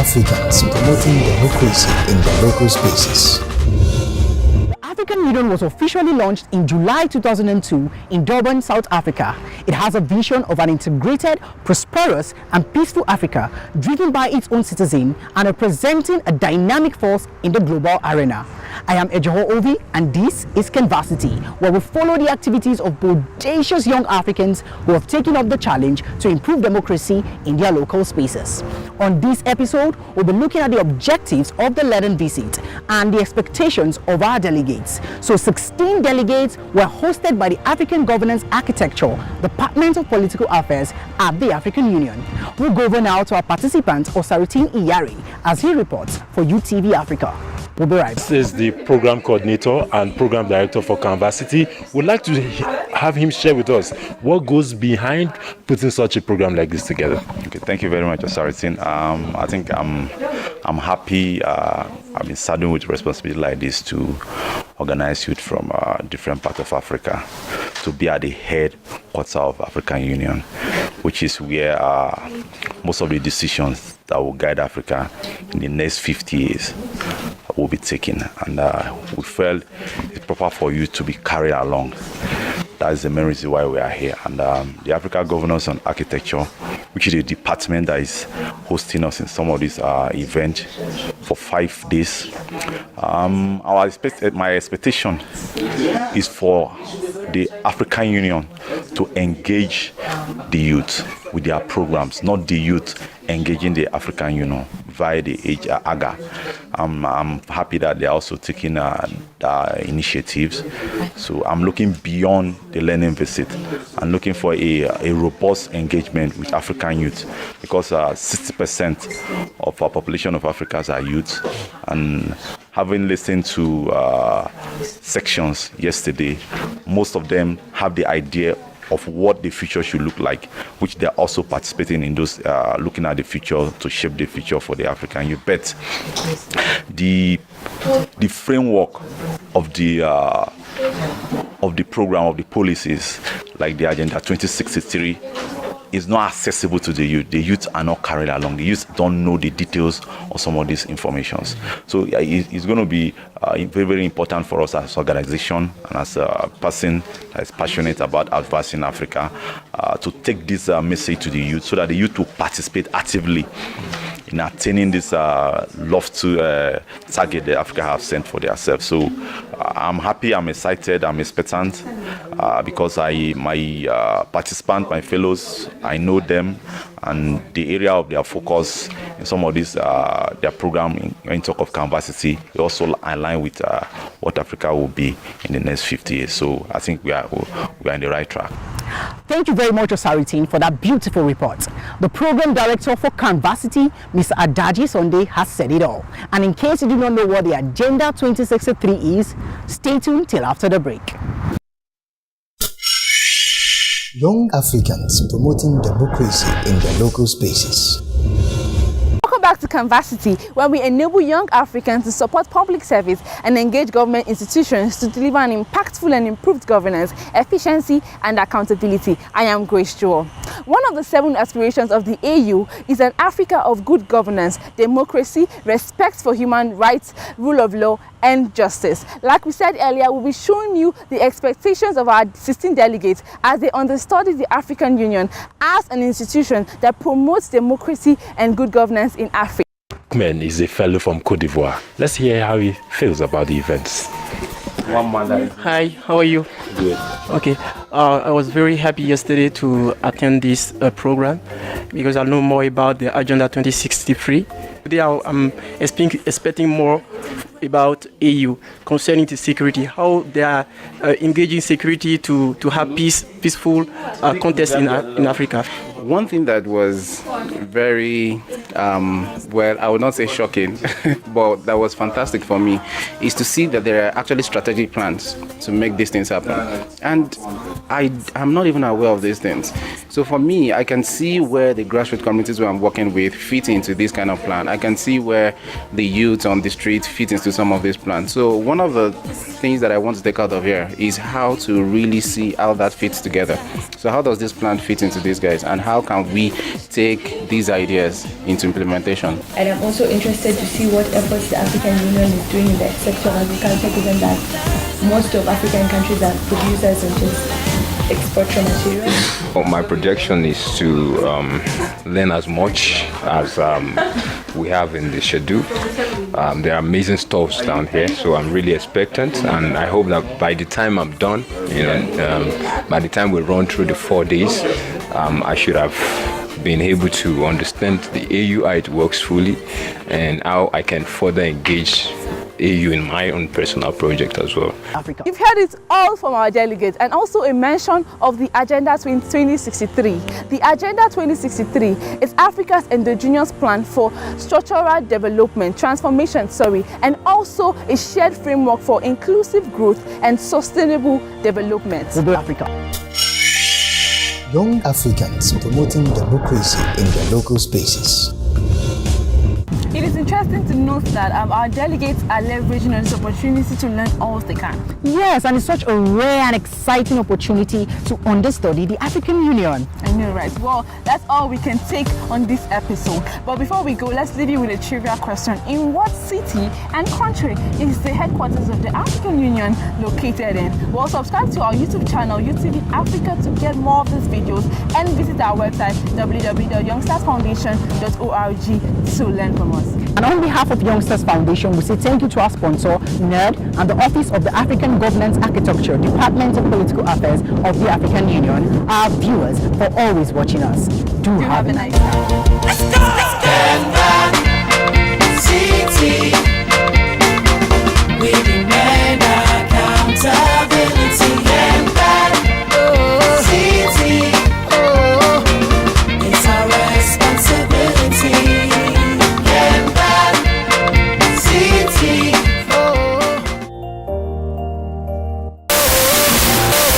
Africans promoting democracy in the local spaces. African Union was officially launched in July 2002 in Durban, South Africa. It has a vision of an integrated, prosperous and peaceful Africa driven by its own citizens and representing a dynamic force in the global arena. I am Ejoho Ovi and this is CANVASSITY, where we follow the activities of bodacious young Africans who have taken up the challenge to improve democracy in their local spaces. On this episode, we'll be looking at the objectives of the London visit and the expectations of our delegates. So 16 delegates were hosted by the African Governance Architecture, Department of Political Affairs at the African Union. We'll go over now to our participant, Osaritin Iyari, as he reports for UTV Africa. We'll be right. This is the program coordinator and program director for CANVASSITY. We'd like to have him share with us what goes behind putting such a program like this together. Okay, thank you very much, Osaritin. I think I'm happy. I've been saddled with responsibility like this to organize youth from different parts of Africa to be at the headquarters of African Union, which is where most of the decisions that will guide Africa in the next 50 years will be taken. And we felt it's proper for you to be carried along. That is the main reason why we are here. And the Africa Governance and Architecture, which is the department that is hosting us in some of these events for 5 days. My expectation is for the African Union to engage the youth with their programs, not the youth engaging the African Union via the AGA. I'm happy that they're also taking initiatives. So I'm looking beyond the learning visit. I'm looking for a robust engagement with African youth, because 60% of our population of Africa are youth. And having listened to sections yesterday, most of them have the idea of what the future should look like, which they're also participating in those, looking at the future to shape the future for the African youth. But the framework of the program, of the policies, like the Agenda 2063, is not accessible to the youth. The youth are not carried along. The youth don't know the details of some of these informations. So it's going to be very, very important for us as an organization and as a person that is passionate about advancing Africa to take this message to the youth, so that the youth will participate actively in attaining this lofty target that Africa have set for themselves. So I'm happy, I'm excited, I'm expectant, because my participants, my fellows, I know them, and the area of their focus in some of these their program in talk of CANVASSITY also align with what Africa will be in the next 50 years. So I think we are in the right track. Thank you very much, Osaritin, for that beautiful report. The program director for CANVASSITY, Mr. Adaji Sunday, has said it all. And in case you do not know what the Agenda 2063 is, stay tuned till after the break. Young Africans promoting democracy in their local spaces. Welcome back to CANVASSITY, where we enable young Africans to support public service and engage government institutions to deliver an impactful and improved governance, efficiency and accountability. I am Grace Joel. One of the 7 aspirations of the AU is an Africa of good governance, democracy, respect for human rights, rule of law and justice. Like we said earlier, we'll be showing you the expectations of our 16 delegates as they understudy the African Union as an institution that promotes democracy and good governance in Africa. Man is a fellow from Cote d'Ivoire. Let's hear how he feels about the events. Hi, how are you? Good. Okay, I was very happy yesterday to attend this program because I know more about the Agenda 2063. Today I'm expecting more about AU concerning the security, how they are engaging security to have peaceful contest in Africa. One thing that was very, well, I would not say shocking, but that was fantastic for me, is to see that there are actually strategic plans to make these things happen. And I'm not even aware of these things. So for me, I can see where the grassroots communities where I'm working with fit into this kind of plan. I can see where the youth on the street fit into some of these plans. So one of the things that I want to take out of here is how to really see how that fits together. So how does this plan fit into these guys, and how can we take these ideas into into implementation. And I'm also interested to see what efforts the African Union is doing in the sector of agriculture, given that most of African countries are producers and just export raw materials. Well, my projection is to learn as much as we have in the schedule. There are amazing stalls down here, so I'm really expectant, and I hope that by the time I'm done, by the time we run through the 4 days, I should have been able to understand the AU, how it works fully, and how I can further engage AU in my own personal project as well. Africa. You've heard it all from our delegates, and also a mention of the Agenda 2063. The Agenda 2063 is Africa's endogenous plan for structural development, transformation, and also a shared framework for inclusive growth and sustainable development. Africa. Young Africans promoting democracy in their local spaces. It is interesting to note that our delegates are leveraging on this opportunity to learn all they can. Yes, and it's such a rare and exciting opportunity to understudy the African Union. I know, right? Well, that's all we can take on this episode. But before we go, let's leave you with a trivia question. In what city and country is the headquarters of the African Union located in? Well, subscribe to our YouTube channel, UTV Africa, to get more of these videos, and visit our website, www.youngstersfoundation.org, to learn from us. And on behalf of Youngsters Foundation, we say thank you to our sponsor, NERD, and the Office of the African Governance Architecture, Department of Political Affairs of the African Union, our viewers, for always watching us. Do have a nice time. Let's go!